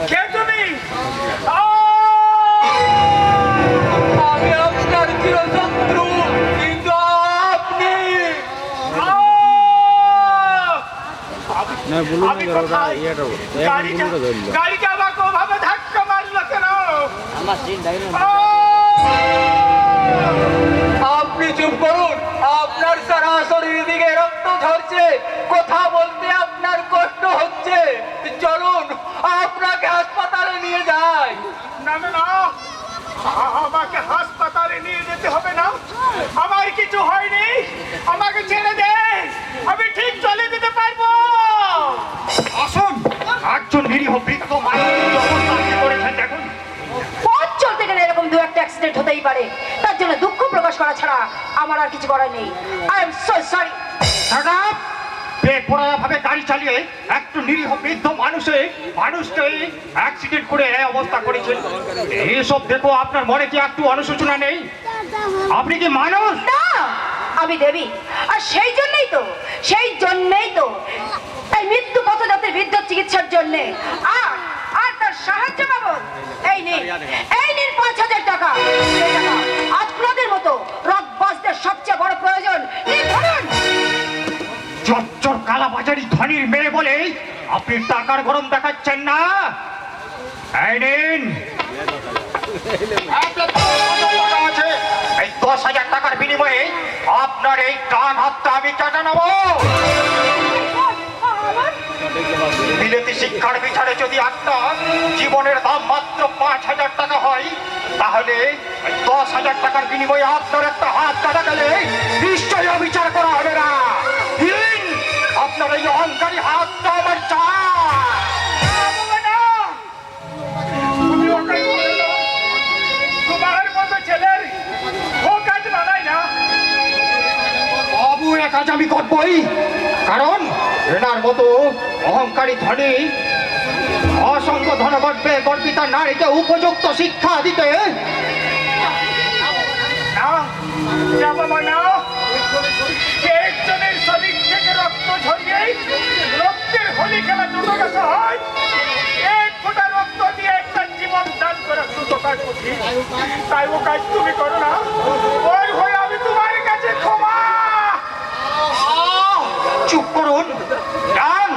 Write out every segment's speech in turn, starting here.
কে তুমি? আমি আপনার চিরশত্রু, কিন্তু আপনি আমি কোথায়? গাড়িটা আমাকে ওভাবে ধাক্কা মারলো কেন? আপনি চুপ করুন। আপনার সারা শরীর দিকে রক্ত ঝরছে, কথা বলতে আপনার কষ্ট হচ্ছে। চলুন আপনাকে হাসপাতালে নিয়ে যাই। না না না, আমাকে হাসপাতালে নিয়ে যেতে হবে না। আমার কিছু হয়নি, আমাকে ছেড়ে দে, আমি ঠিক চলে যেতে পারবো। আসুন, একজন নিরীহ বৃদ্ধ মানুষ অবস্থা করেছেন দেখুন। পথ চলতে গেলে এরকম দু একটা অ্যাক্সিডেন্ট হতেই পারে, তার জন্য দুঃখ প্রকাশ করা ছাড়া আমার আর কিছু করার নেই। I am so sorry. বেপরোয়াভাবে গাড়ি চালিয়ে একটু নিরীহ বৃদ্ধ মানুষকে অ্যাক্সিডেন্ট করে এই অবস্থা করেছেন। এসব দেখো, আপনার মনে কি একটু অনুশোচনা নেই? আপনি কি মানুষ না, আমি দেবী। আর সেই জন্যই তো এই মৃত্যু পথযাত্রী বৃদ্ধ চিকিৎসার জন্যে আর আর তার সাহায্য বাবদ এই নিন ৫,০০০ টাকা। এই টাকা আপনাদের মতো রকবাজদের সবচেয়ে বড় প্রয়োজন। ধরুন। চচ্চর কালাবাজারি ধনির মেয়ে বলে আপনি টাকার গরম দেখাচ্ছেন না। এই নিন, এই ১০,০০০ টাকার বিনিময়ে আপনার এই ডান হাতটা আমি কেটে নেব। বিলেতি শিক্ষার বিচারে যদি একটা জীবনের দাম মাত্র ৫,০০০ টাকা হয়, তাহলে ১০,০০০ টাকার বিনিময়ে আপনার একটা হাত কাটা গেলে নিশ্চয়ই বিচার করা হবে না। আপনার এই অহংকারী হাতটা আমার বাবু, এ কাজ আমি করবই, কারণ এনার মতো অহংকারী ধনী অসংখ্য গর্বিতা নারীকে উপযুক্ত শিক্ষা দিতে একজনের শরীর থেকে রক্ত ঝরিয়ে রক্তের হোলি খেলা দ্রুতগাছা হয়। এক ফোঁটা রক্ত দিয়ে একটা জীবন দান করা দ্রুত কাজ করছি, তাই ও কাজ তুমি করো না। ওই হয়ে আমি তোমার কাছে ক্ষমা। চুপ করুন, ডান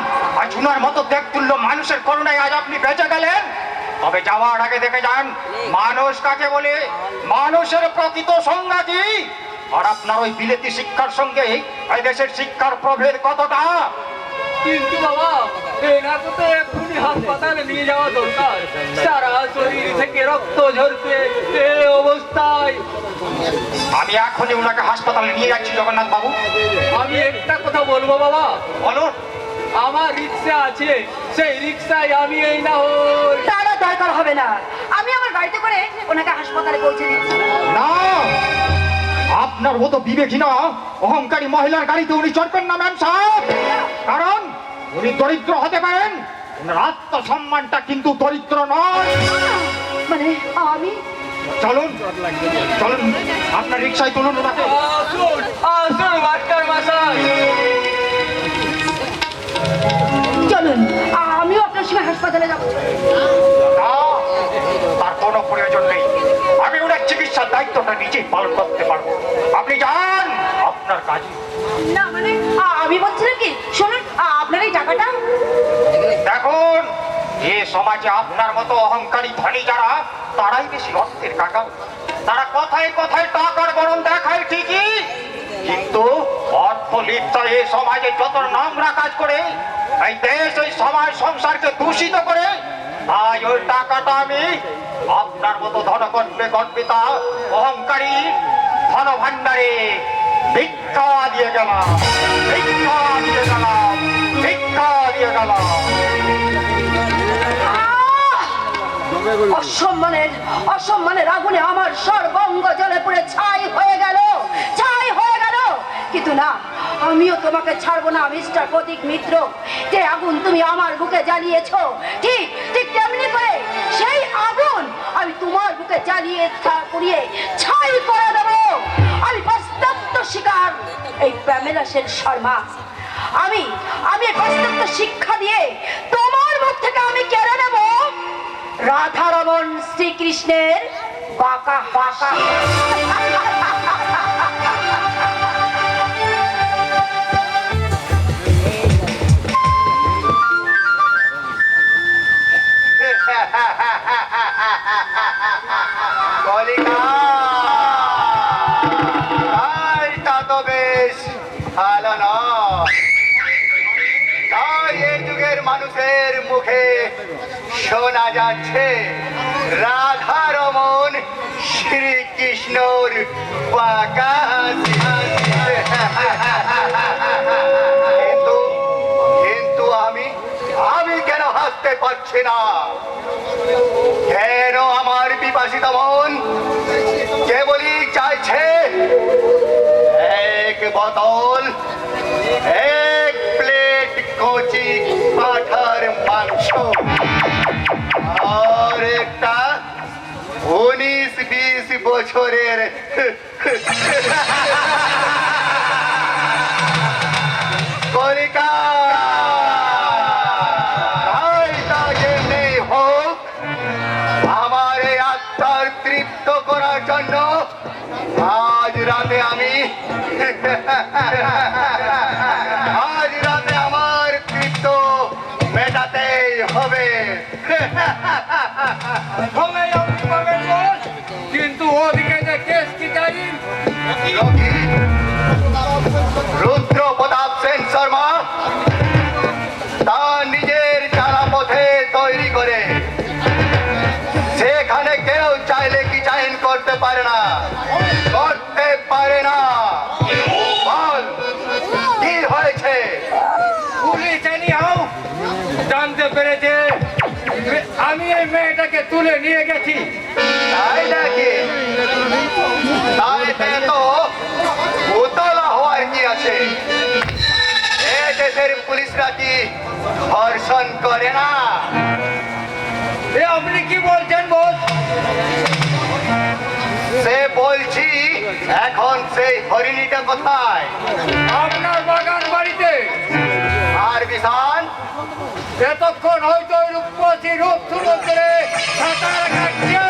আজুনার মতো দেখতুল্য মানুষের করুণায় আজ আপনি বেঁচে গেলেন। তবে যাওয়ার আগে দেখে যান মানুষ কাকে বলে, মানুষের প্রকৃত সংজ্ঞা কি, আর আপনার ওই বিলেতি শিক্ষার সঙ্গে এই দেশের শিক্ষার প্রভেদ কতটা। কিন্তু বাবা, এনাকে তো এক্ষুনি হাসপাতালে নিয়ে যাওয়া দরকার। সারা শরীর থেকে রক্ত ঝরছে এই অবস্থায়। আমি এখনই ওনাকে হাসপাতালে নিয়ে যাচ্ছি জগন্নাথ বাবু। আমি একটা কথা বলবো বাবা, বলুন। আমার রিক্সা আছে, সেই রিক্সায় আমি এই না হই। তারা দরকার হবে না, আমি আমার গাড়িতে করে ওনাকে হাসপাতালে পৌঁছে দিচ্ছি। না, আপনার মতো বিবেকহীনা অহংকারী মহিলার গাড়িতে উনি চড়বেন না ম্যাম সাহেব, কারণ উনি দরিদ্র হতে পারেন, ওনার আত্মসম্মানটা কিন্তু দরিদ্র নয়। মানে আমি চলুন চলুন, আপনার রিক্সায় তুলুন ওনাকে। আসুন আসুন মাস্টার মশাই, চলুন, আমিও আপনার সঙ্গে হাসপাতালে যাবো। না, তার কোনো প্রয়োজন নেই, আমি ওনার চিকিৎসার দায়িত্বটা নিজেই পালন করতে পারবো। আপনি যান আপনার কাজে। না মানে আমি বলছিলাম কি, শুনুন, আপনার এই টাকাটা দেখুন, এ সমাজে আপনার মতো অহংকারী ধনী যারা, তারাই বেশি অর্থের কাকা। তারা কথায় কথায় টাকার গরম দেখায় ঠিকই, কিন্তু অর্থ লিপ্তা এ সমাজে যত নোংরা কাজ করে, এই দেশ এই সমাজ সংসারকে দূষিত করে, তাই ওই টাকাটা আমি আপনার মতো গর্বিতা অহংকারী ধন ভান্ডারে ভিক্ষা দিয়ে গেলাম, ভিক্ষা দিয়ে গেলাম, ভিক্ষা দিয়ে গেলাম। অসম্মানের আগুনে আমার সর্বঙ্গ জ্বলে পুড়ে ছাই হয়ে গেল। কিন্তু না, আমিও তোমাকে ছাড়বো না মিস্টার প্রতীক মিত্র। যে আগুন তুমি আমার বুকে জ্বালিয়েছো, ঠিক ঠিক তেমনি করে সেই আগুন আমি তোমার বুকে জ্বালিয়ে পুড়িয়ে ছাই করে দেবো। আমি বাস্তব শিকার এই প্যামেলা সেন শর্মা। আমি বাস্তব শিক্ষা দিয়ে তোমার মুখ থেকে আমি কেড়ে নেব রাধারমন শ্রীকৃষ্ণের বাঁকা বাঁকা কলিকা তা তো বেশ ভালো নয়। তাই এই যুগের মানুষের মুখে শোনা যাচ্ছে রাধারমন শ্রীকৃষ্ণর বাঁকা কিন্তু কিন্তু আমি কেন হাসতে পারছি না? কেন আমার বিপাশিত মন কেবলই চাইছে এক বোতল, এক প্লেট কচি পাঠার মাংস আর একটা 19-20 বছরের কলিকা। তাই তা যেমনি হোক, আমার এই আত্মার তৃপ্ত করার জন্য আজ রাতে আমার তৃপ্ত মেটাতেই হবে। কিন্তু ওদিকে যে কেস কি জানি রকি, রুদ্র প্রতাপ সেন শর্মা তার নিজের চালা পথে তৈরি করে সেখানে কেউ চাইলে কি চাইন করতে পারে না, করতে পারে না। বল কি হয়েছে? পুলিশ জানতে পেরেছে আমি এই মেয়েটাকে তুলে নিয়ে গেছি। তাই নাকি? তাইতে তো উতলা হওয়ার কি আছে? এ দেশের পুলিশরা কি ধর্ষণ করে না? এ আপনি কি বলছেন বস? সে বলছি এখন সেই হরিণীটা কোথায়? আপনার বাগান বাড়িতে। আর বিশাল এতক্ষণ হয়তো ওই রূপসী রূপ সমুদ্রে সাঁতার কাটছে।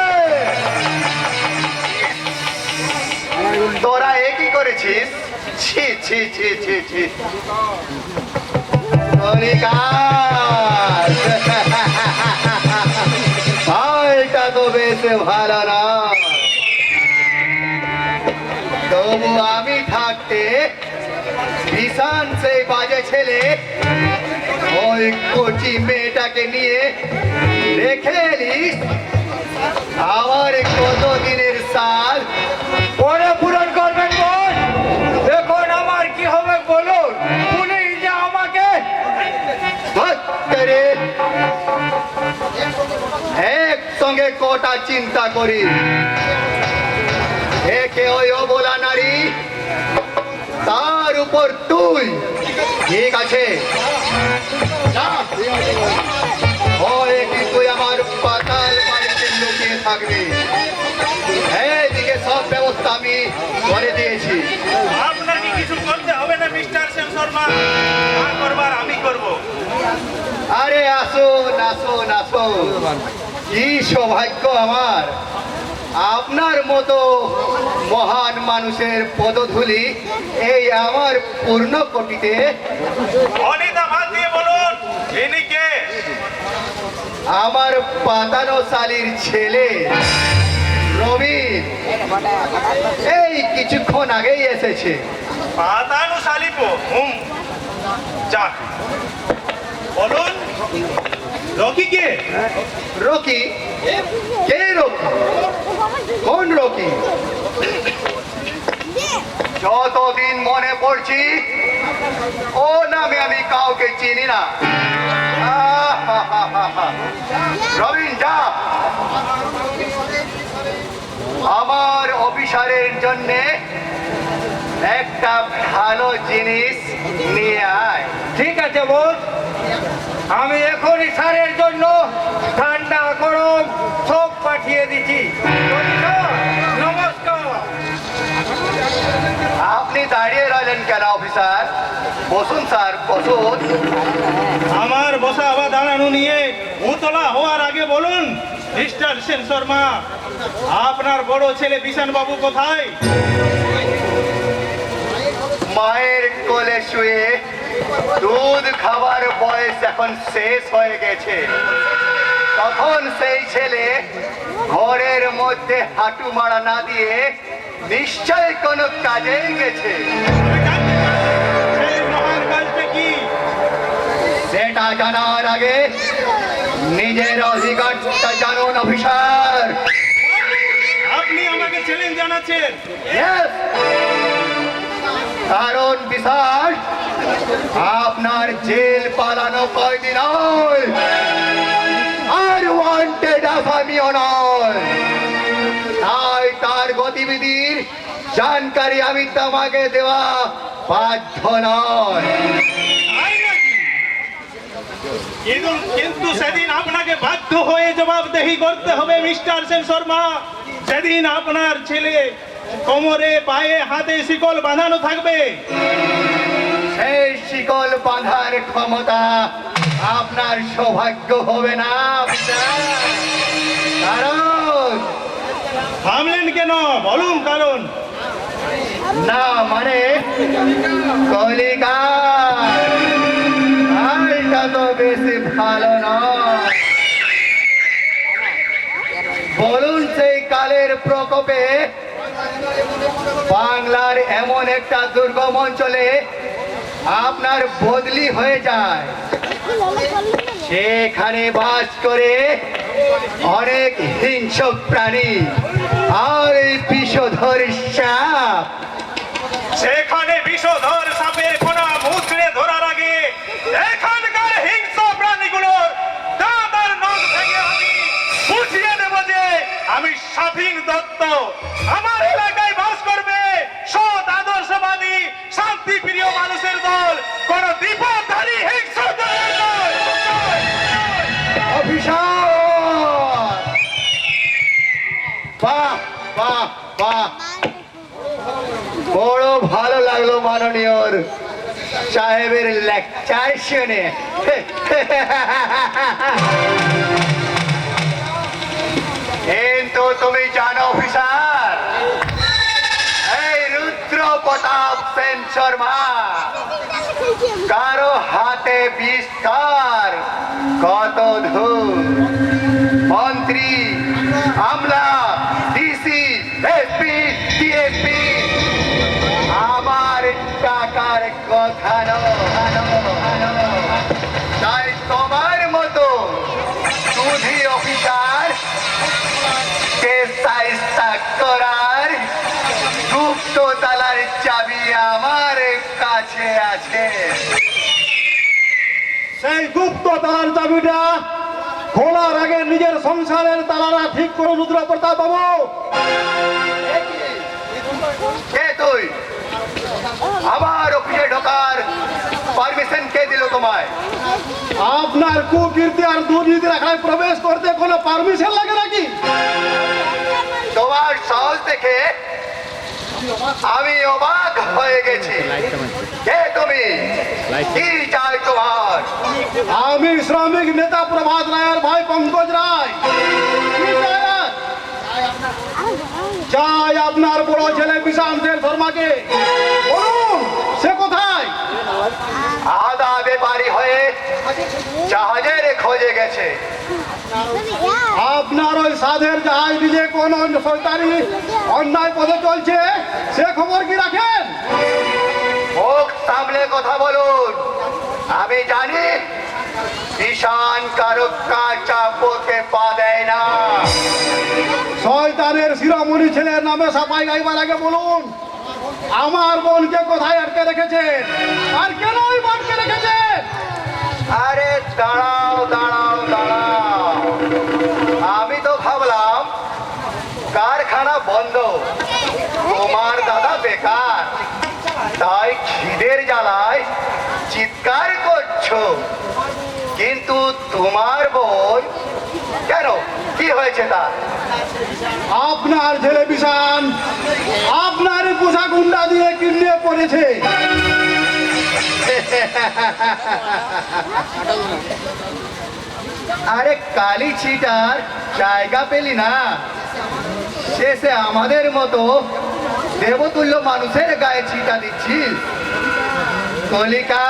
তোরা একই করেছিস? ছি ছি ছি ছি ছি। এটা তো বেশ ভালো না। তবু আমি থাকতে ভীষণ সেই বাজে ছেলে ওই কচি মেয়েটাকে নিয়ে রেখে এলিস। আমার কত দিনের সাল পরে পূরণ করবেন বস। এখন আমার কি হবে বলুন? পুলিশ যে আমাকে ধরে একসঙ্গে কটা চিন্তা করি। একে ওই অবলা নারী, তার উপর তুই। ঠিক আছে, তুই আমার পাতাল বাড়িতে লুকিয়ে থাকবি। এইদিকে সব ব্যবস্থা আমি করে দিয়েছি। আপনাকে কিছু করতে হবে না মিস্টার সেন শর্মা, যা করবার আমি করব। আরে আসুন আসুন আসুন, কি সৌভাগ্য আমার আপনার মতো মহান মানুষের পদধূলি এই আমার পূর্ণ কোটিতে। অনিতা ভাত দিয়ে বলুন ইনি কে? আমার পাতানো শালীর ছেলে রবিন এই কিছুক্ষণ আগেই এসেছে। পাতানো শালিপো যাক বলুন রকি কে? রকি? কে রকি? কোন রকি? যতদিন মনে পড়ছি ও নামে আমি কাউকে চিনি না। রবিন যা, আমার অফিসারের জন্য একটা ভালো জিনিস নিয়ে আয়। ঠিক আছে বস, আমি এখনই স্যারের জন্য ঠান্ডা গরম সব পাঠিয়ে দিচ্ছি। নমস্কার। আপনি দাঁড়িয়ে রইলেন কেন অফিসার? বসুন স্যার, বসুন। আমার বসা বা দাঁড়ানো নিয়ে উতলা হওয়ার আগে বলুন মিস্টার সেন শর্মা, আপনার বড় ছেলে বিশান বাবু কোথায়? মায়ের কোলে শুয়ে দুধ খাবার বয়স এখন শেষ হয়ে গেছে। তখন সেই ছেলে ঘরের মধ্যে হাঁটু মারা না দিয়ে নিশ্চয় কোনো কাজেই গেছে। আমি জানতে চাই, সেই মহান কাজটা কি? সেটা জানার আগে নিজের অধিকারটা জানুন অফিসার। আপনি আমাকে চ্যালেঞ্জ জানাচ্ছেন? Yes! কারণ বিশাল আপনার জেল পালানো কয়দিন নয়, আর ওয়ান্টেড আসামিও নয়। তাই তার গতিবিধির জানকারি আমি তোমাকে দেওয়া বাধ্য নয়। তাই নাকি? কিন্তু সেদিন আপনাকে বাধ্য হয়ে জবাবদেহি করতে হবে মিস্টার সেন শর্মা। সেদিন আপনার ছেলে কোমরে পায়ে হাতে শিকল বাঁধানো থাকবে। সেই শিকল বাঁধার ক্ষমতা আপনার সৌভাগ্য হবে না অফিসার। কারণ থামলেন কেন? বলুন কারণ। না মানে কলিকালটা তো বেশি ভালো নয়। বলুন সেই কালের প্রকোপে বাংলার এমন একটা দুর্গম অঞ্চলে আপনার বদলি হয়ে যায়। সেখানে বাস করে অনেক হিংস্র প্রাণী আর বিষধর সাপ। সেখানে বিষধর সাপের কোনা মুচড়ে ধরার আগে এখানকার হিংস্র প্রাণীগুলোর দাঁত আর নখ ভেঙে আমি বুঝিয়ে দেব যে আমি স্বাধীন দত্ত। আমার এলাকায় বাস করবে সৎ আদর্শবাদী শান্তি প্রিয় মানুষের দল, কোন বিপদধারী হিংস্র দলের নয়। অফিসার, বাহ বাহ বাহ, বড় ভালো লাগলো মাননীয় সাহেবের লেকচার শুনে। কিন্তু তুমি জানো অফিসার, এই রুদ্র প্রতাপ সেন শর্মা কারো হাতে বিস্তার কত ধূর। মন্ত্রী, আমলা, ডিসি, এসপি, ডিএসপি আমার টাকার কথা তাই তোমার মতো সুধী অফিসার কে সাইস্তা করার গুপ্ত তালার চাবি আমার কাছে আছে। সেই গুপ্ত তালার চাবিটা খোলার আগে নিজের সংসারের তালাটা ঠিক করো রুদ্র প্রতাপ বাবু। কে তুই? আমার অফিসে ঢোকার পারমিশন কে দিল তোমায়? আপনার কুকীর্তি আর দুর্নীতির আখড়ায় প্রবেশ করতে কোনো পারমিশন লাগে নাকি? তোমার সাহস দেখে আমি অবাক হয়ে গেছি। কে তুমি? কি চাই তোমার? আমি শ্রমিক নেতা প্রভাত রায়ের ভাই পঙ্কজ রায়। কি চাই আর? চাই আপনার বড় ছেলে বিশান সেন শর্মাকে। বলুন সে কোথায়? আদা ব্যাপারী হয়ে জাহাজের খোঁজে গেছে। আপনার ওই সাধের জাহাজ নিজে কোন সরকারি অন্যায় পথে চলছে সে খবর কি রাখেন? মুখ সামলে কথা বলুন। আমি জানি ঈশান কারো কাঁচা পথে পা দেয় না। শয়তানের শিরোমণি ছেলের নামে সাফাই গাইবার আগে বলুন আমার বোনকে কোথায় আটকে রেখেছেন আর কেন ওই বোনকে রেখেছেন? আরে দাঁড়াও দাঁড়াও দাঁড়াও, আমি তো ভাবলাম কারখানা বন্ধ, তোমার দাদা বেকার, তাই খিদের জ্বালায় চিৎকার করছো। কিন্তু তোমার বোন কেন, কি হয়েছে তার? আপনার ছেলে বিশান আপনার পোশাক গুন্ডা দিয়ে কিনে পড়েছে। আরে কালি ছিটার জায়গা পেলি না, শেষে আমাদের মতো দেবতুল্য মানুষের গায়ে ছিটা দিচ্ছিস। কলিকা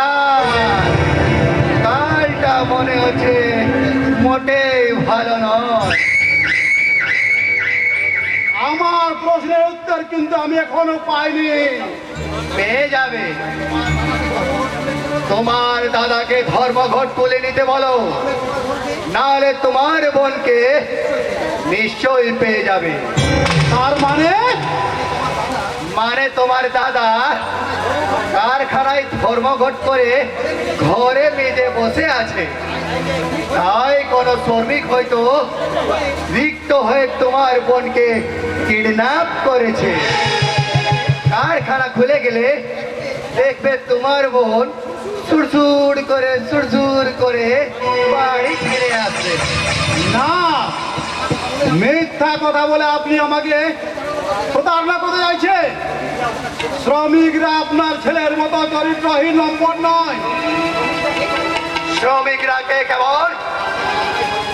কালটা মনে হচ্ছে মোটেই ভালো নয়। আমার প্রশ্নের উত্তর কিন্তু আমি এখনো পাইনি। পেয়ে যাবে। তোমার দাদাকে ধর্মঘট তুলে নিতে বলো, নাহলে তোমার বোনকে নিশ্চয়ই পেয়ে যাবে। তার মানে মানে তোমার দাদা কারখানায় ধর্মঘট করে ঘরে মেজে বসে আছে, তাই কোনো শ্রমিক হয়তো রিক্ত হয়ে তোমার বোনকে কিডন্যাপ করেছে। কারখানা খুলে গেলে দেখবে তোমার বোন সুরসুর করে বাড়ি ফিরে আসবে। না, মিথ্যা কথা বলে আপনি আমাকে প্রতারণা করতে চাইছে। শ্রমিকরা আপনার ছেলের মতো চরিত্রহীন লম্পট নয়। শ্রমিকরা কে কেমন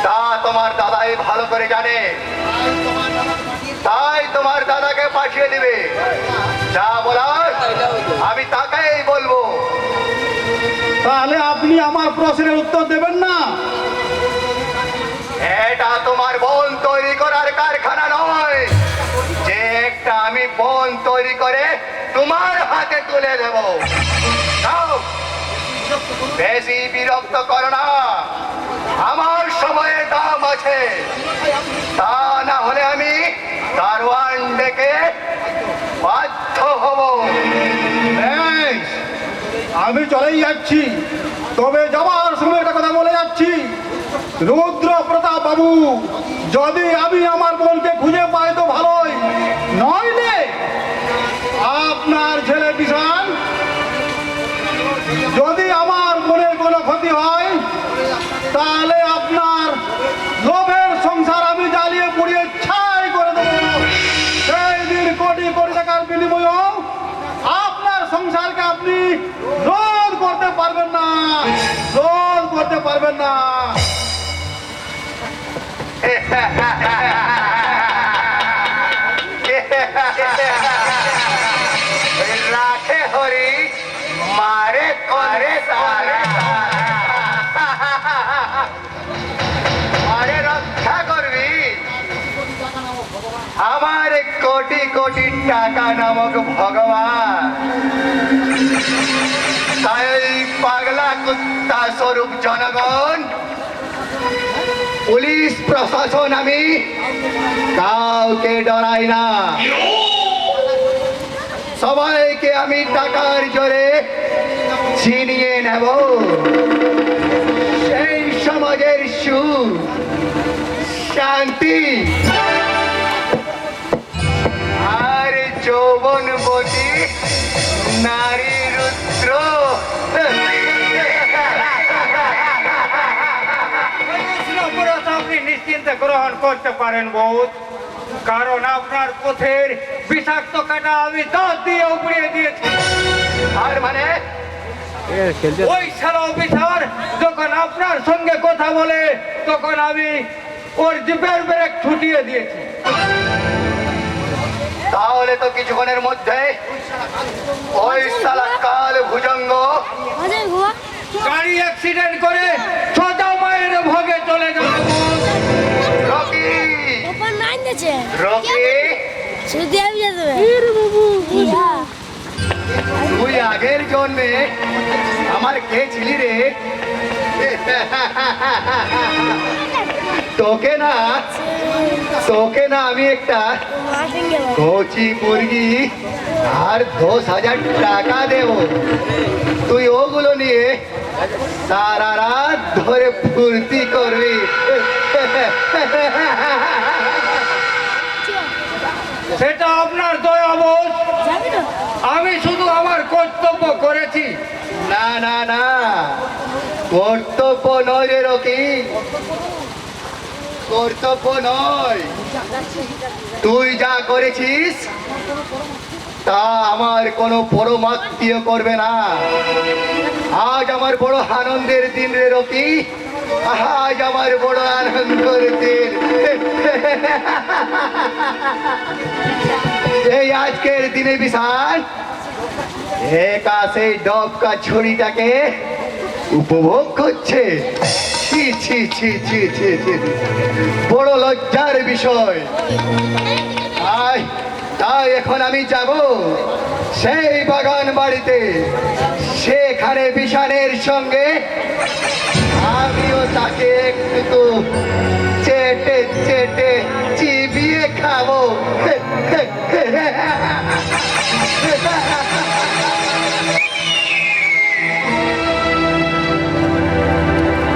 তা তোমার দাদাই ভালো করে জানে, তাই তোমার দাদাকে পাঠিয়ে দিবে। যা বলার আমি তাকেই বলবো। তাহলে আপনি আমার প্রশ্নের উত্তর দেবেন না? এটা তোমার বোন তৈরি করার কারখানা নয় যে একটা আমি বোন তৈরি করে তোমার হাতে তুলে দেব। যাও, বেশি বিরক্ত করো না, আমার সময়ের দাম আছে। তা না হলে আমি দারোয়ান ডেকে বাধ্য হব। বেশ, আমি চলেই যাচ্ছি, তবে যাওয়ার সময় একটা কথা বলে যাচ্ছি। রুদ্র প্রতাপ বাবু, যদি আমি আমার বোনকে খুঁজে পাই তো ভালোই, নইলে আপনার ছেলে বিশাল, যদি আমার বোনের কোনো ক্ষতি হয় তাহলে আপনার লোভের সংসার আমি জ্বালিয়ে পুড়িয়ে ছাই করে দেবো। সেই দিন কোটি কোটি টাকার বিনিময়েও আপনার সংসারকে আপনি রোধ করতে পারবেন না, রোধ করতে পারবেন না। রাখে হরি মারে করে আরে রক্ষা করবি আমার কোটি কোটি টাকা নামক ভগবান। তাই ওই পাগলা কুত্তা স্বরূপ জনগণ, পুলিশ প্রশাসন আমি কাউকে ডরাই না। সবাইকে আমি টাকার জোরে ছিনিয়ে নেব। সেই সমাজের সুখ শান্তি আর যৌবনবতী নারী রুদ্র আপনি নিশ্চিন্তে গ্রহণ করতে পারেন বহুত, কারণ আপনার পথের বিষাক্ত কাটা আমি দাঁত দিয়ে উপড়িয়ে দিয়েছি। আর মানে ওই শালা অফিসার যখন আপনার সঙ্গে কথা বলে তখন আমি ওর জিপের ব্রেক ছুটিয়ে দিয়েছি। তাহলে তো কিছুক্ষণের মধ্যে ওই শালা কাল ভুজঙ্গ গাড়ি অ্যাক্সিডেন্ট করে সোজা মায়ের ভোগে চলে যাবে। রকি ওপর নাই দিয়েছে রকি শুধু আমি যেতে হবে। তুই আগের জন্মে আমার কে ছিলি রে? তোকে না আমি একটা কচি মুরগি আর 10,000 টাকা দেব। তুই ওগুলো নিয়ে সারা রাত ধরে ফুর্তি করবি। সেটা আপনার দয়াবোধ, আমি শুধু আমার কর্তব্য করেছি। না না না, কর্তব্য নয় রে রকি, কর্তব্য নয়। তুই যা করেছিস তা আমার কোনো পরমাত্মীয় করবে না। আজ আমার বড় আনন্দের দিন রে রকি, আজ আমার বড় আনন্দের দিন। এই আজকের দিনে বিশাল একা সেই ডবকা ছড়িটাকে উপভোগ করছে। ছি ছি ছি ছি ছি ছি, বড় লজ্জার বিষয়। তাই এখন আমি যাব সেই বাগান বাড়িতে, সেখানে বিশালের সঙ্গে আমিও তাকে একটু চেটে চেটে চিবিয়ে খাবো।